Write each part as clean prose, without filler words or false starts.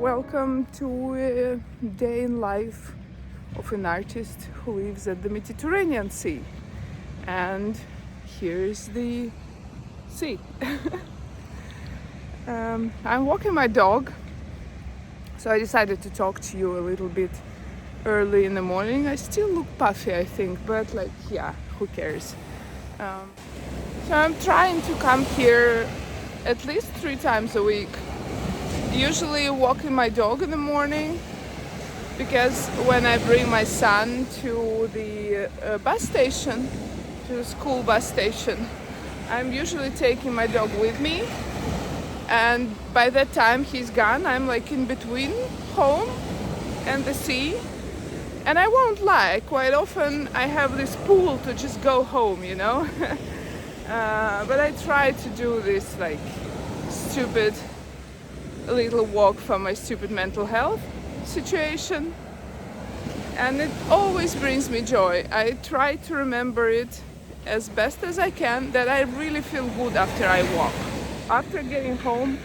welcome to a day in life of an artist who lives at the Mediterranean Sea. And here's the sea. I'm walking my dog, so I decided to talk to you a little bit early in the morning. I still look puffy, I think, but who cares? So I'm trying to come here at least 3 times a week. Usually walking my dog in the morning, because when I bring my son to the bus station, to the school bus station, I'm usually taking my dog with me, and by that time he's gone. I'm like in between home and the sea, and I won't lie, quite often I have this pull to just go home, you know. But I try to do this like stupid little walk from my stupid mental health situation, and it always brings me joy. I try to remember it as best as I can, that I really feel good after I walk. After getting home,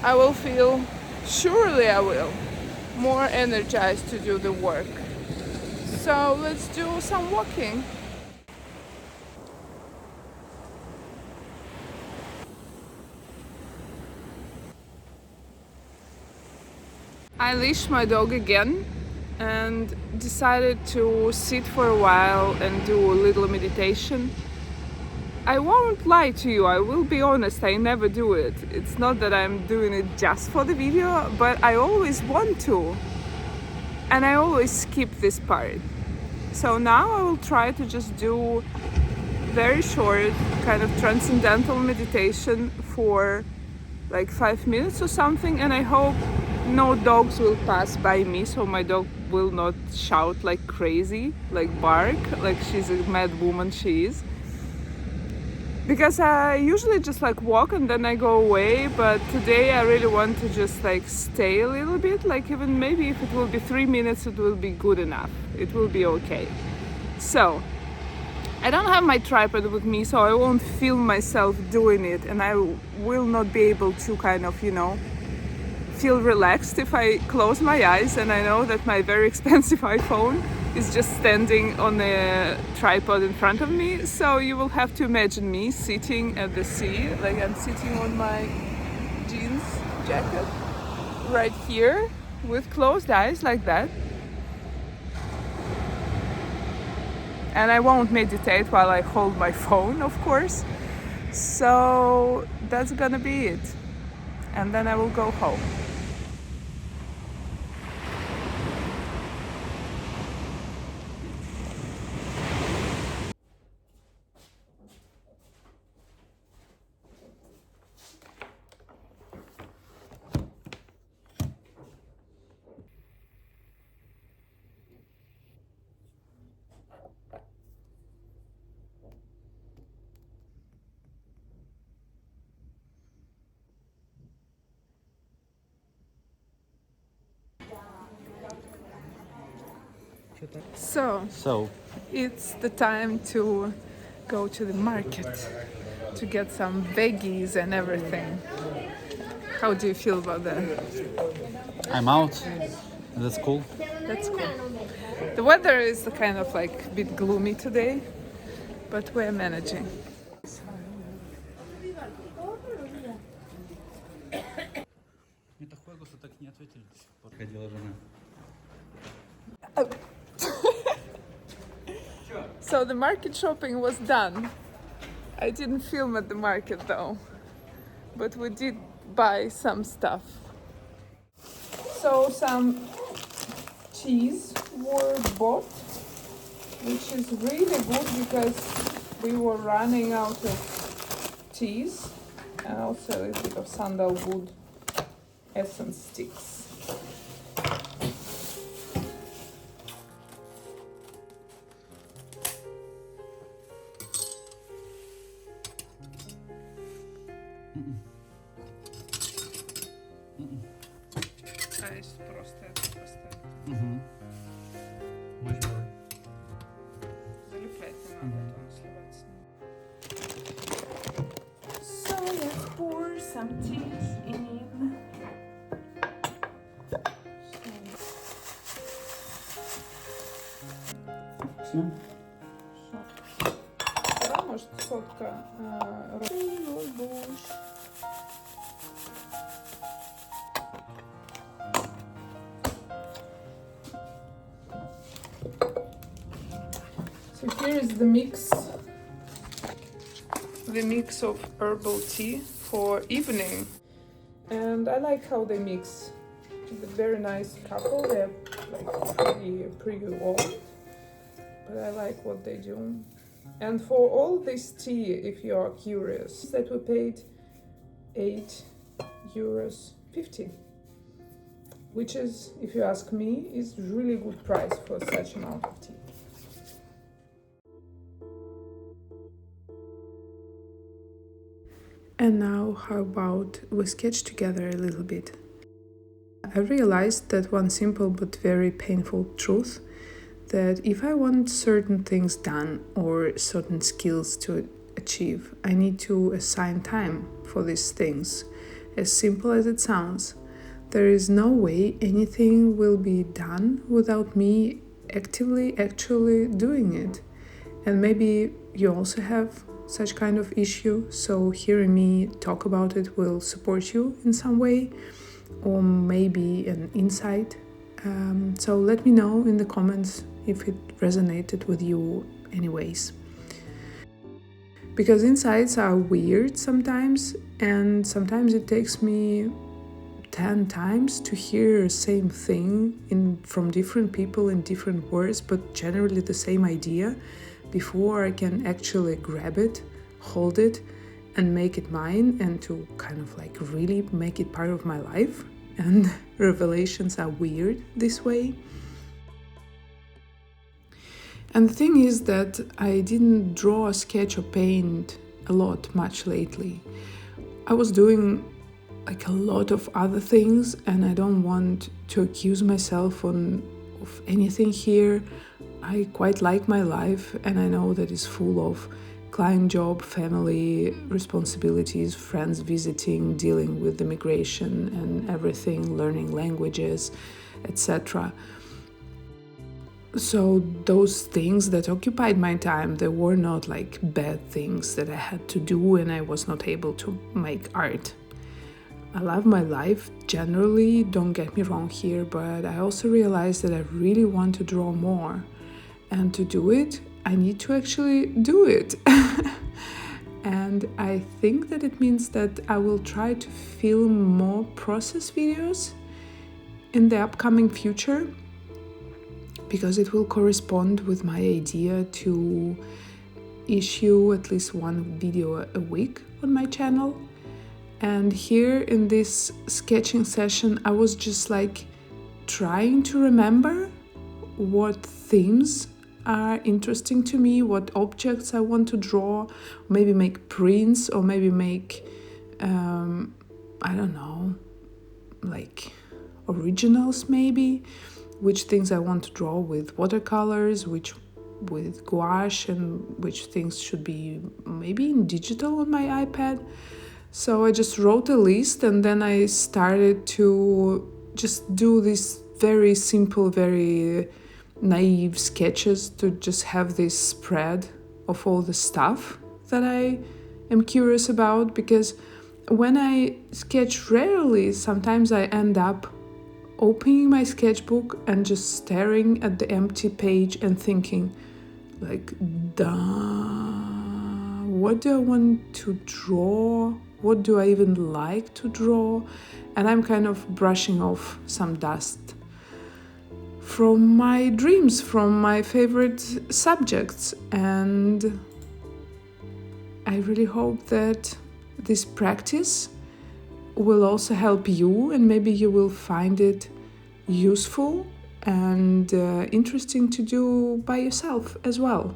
I will feel, surely I will, more energized to do the work. So let's do some walking. I leashed my dog again and decided to sit for a while and do a little meditation. I won't lie to you, I will be honest, I never do it. It's not that I'm doing it just for the video, but I always want to. And I always skip this part. So now I will try to just do very short, kind of transcendental meditation for like 5 minutes or something, and I hope no dogs will pass by me, so my dog will not shout like crazy, like bark, like she's a mad woman she is. Because I usually just like walk and then I go away, but today I really want to just like stay a little bit, like even maybe if it will be 3 minutes, it will be good enough. It will be okay. So I don't have my tripod with me, so I won't film myself doing it, and I will not be able to kind of, feel relaxed if I close my eyes and I know that my very expensive iPhone is just standing on a tripod in front of me. So you will have to imagine me sitting at the sea, like I'm sitting on my jeans jacket right here with closed eyes like that. And I won't meditate while I hold my phone, of course. So that's gonna be it. And then I will go home. So it's the time to go to the market to get some veggies and everything. How do you feel about that? I'm out. That's cool. That's cool. The weather is kind of like a bit gloomy today, but we're managing. So the market shopping was done. I didn't film at the market though, but we did buy some stuff. So some cheese were bought, which is really good because we were running out of cheese, and also a little bit of sandalwood essence sticks. Просто это поставить. Залеплять не надо, а то сливаться. So let's pour some cheese in. Точно? Да, может, сотка. So here is the mix of herbal tea for evening, and I like how they mix. It's a very nice couple. They're like pretty old, but I like what they do. And for all this tea, if you are curious, that we paid €8.50, which is, if you ask me, is really good price for such amount of tea. And now, how about we sketch together a little bit? I realized that one simple but very painful truth, that if I want certain things done or certain skills to achieve, I need to assign time for these things. As simple as it sounds, there is no way anything will be done without me actively actually doing it. And maybe you also have such kind of issue, so hearing me talk about it will support you in some way, or maybe an insight. So let me know in the comments if it resonated with you anyways. Because insights are weird sometimes, and sometimes it takes me 10 times to hear the same thing from different people in different words, but generally the same idea, before I can actually grab it, hold it, and make it mine, and to kind of like really make it part of my life. And revelations are weird this way. And the thing is that I didn't draw, sketch or paint a lot much lately. I was doing like a lot of other things, and I don't want to accuse myself of anything here. I quite like my life, and I know that it's full of client job, family responsibilities, friends visiting, dealing with immigration and everything, learning languages, etc. So those things that occupied my time, they were not like bad things that I had to do and I was not able to make art. I love my life generally, don't get me wrong here, but I also realized that I really want to draw more. And to do it, I need to actually do it. And I think that it means that I will try to film more process videos in the upcoming future, because it will correspond with my idea to issue at least one video a week on my channel. And here in this sketching session, I was just like trying to remember what themes are interesting to me, what objects I want to draw, maybe make prints, or maybe make, I don't know, like originals maybe, which things I want to draw with watercolors, which with gouache, and which things should be maybe in digital on my iPad. So I just wrote a list, and then I started to just do these very simple, very naive sketches to just have this spread of all the stuff that I am curious about. Because when I sketch rarely, sometimes I end up opening my sketchbook and just staring at the empty page and thinking like, what do I want to draw? What do I even like to draw? And I'm kind of brushing off some dust from my dreams, from my favorite subjects. And I really hope that this practice will also help you, and maybe you will find it useful and interesting to do by yourself as well.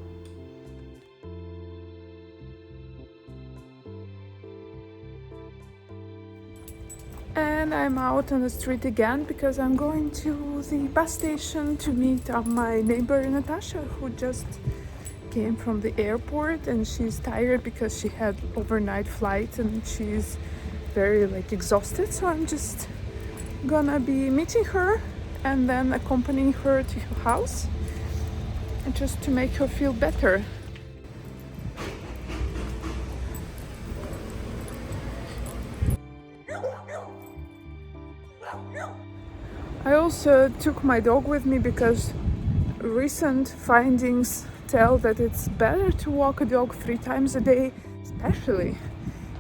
And I'm out on the street again because I'm going to the bus station to meet up my neighbor Natasha, who just came from the airport, and she's tired because she had overnight flight and she's very exhausted. So I'm just gonna be meeting her and then accompanying her to her house. and just to make her feel better. I also took my dog with me because recent findings tell that it's better to walk a dog 3 times a day, especially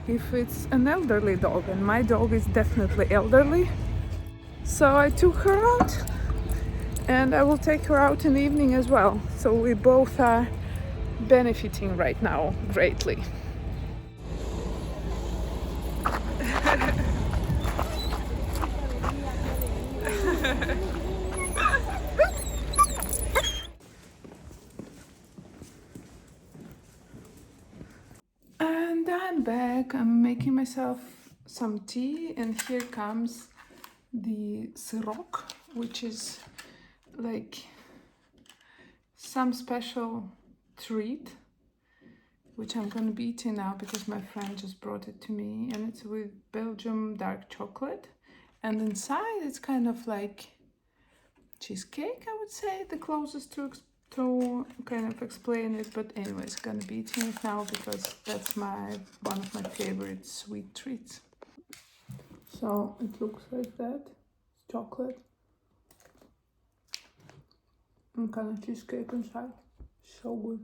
if it's an elderly dog, and my dog is definitely elderly. So I took her out, and I will take her out in the evening as well. So we both are benefiting right now greatly. And I'm back. I'm making myself some tea, and here comes the sirok, which is like some special treat, which I'm gonna be eating now because my friend just brought it to me, and it's with Belgium dark chocolate, and inside it's kind of like cheesecake, I would say, the closest to kind of explain it. But anyways, gonna be eating it now because that's one of my favorite sweet treats. So it looks like that. It's chocolate and kind of cheesecake inside. So good.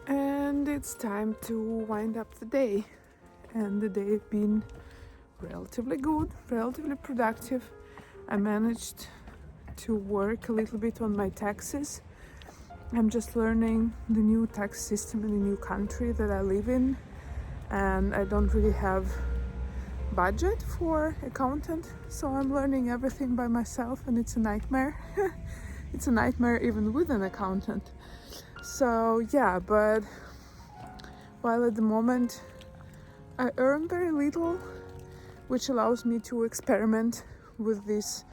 And it's time to wind up the day. And the day has been relatively good, relatively productive. I managed to work a little bit on my taxes. I'm just learning the new tax system in the new country that I live in, and I don't really have budget for accountant, so I'm learning everything by myself, and it's a nightmare. It's a nightmare even with an accountant. So yeah, but while at the moment I earn very little, which allows me to experiment with this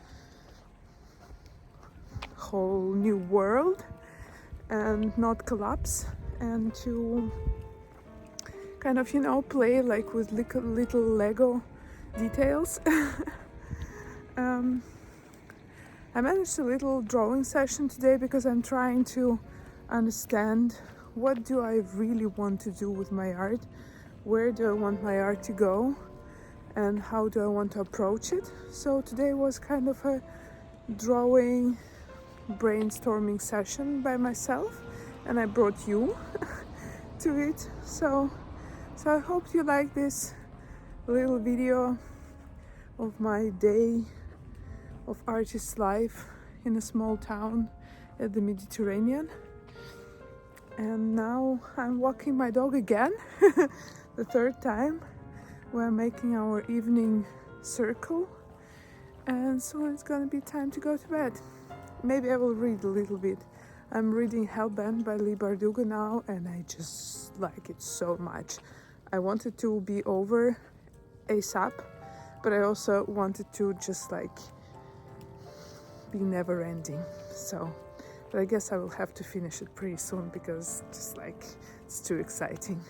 whole new world and not collapse, and to kind of, play like with little Lego details. I managed a little drawing session today because I'm trying to understand what do I really want to do with my art, where do I want my art to go, and how do I want to approach it. So today was kind of a drawing brainstorming session by myself, and I brought you to it. So I hope you like this little video of my day of artist life in a small town at the Mediterranean. And now I'm walking my dog again, the 3rd time. We're making our evening circle, and soon it's gonna be time to go to bed. Maybe I will read a little bit. I'm reading Hellbent by Lee Bardugo now, and I just like it so much. I wanted to be over ASAP, but I also wanted to just like be never ending. But I guess I will have to finish it pretty soon because just like it's too exciting.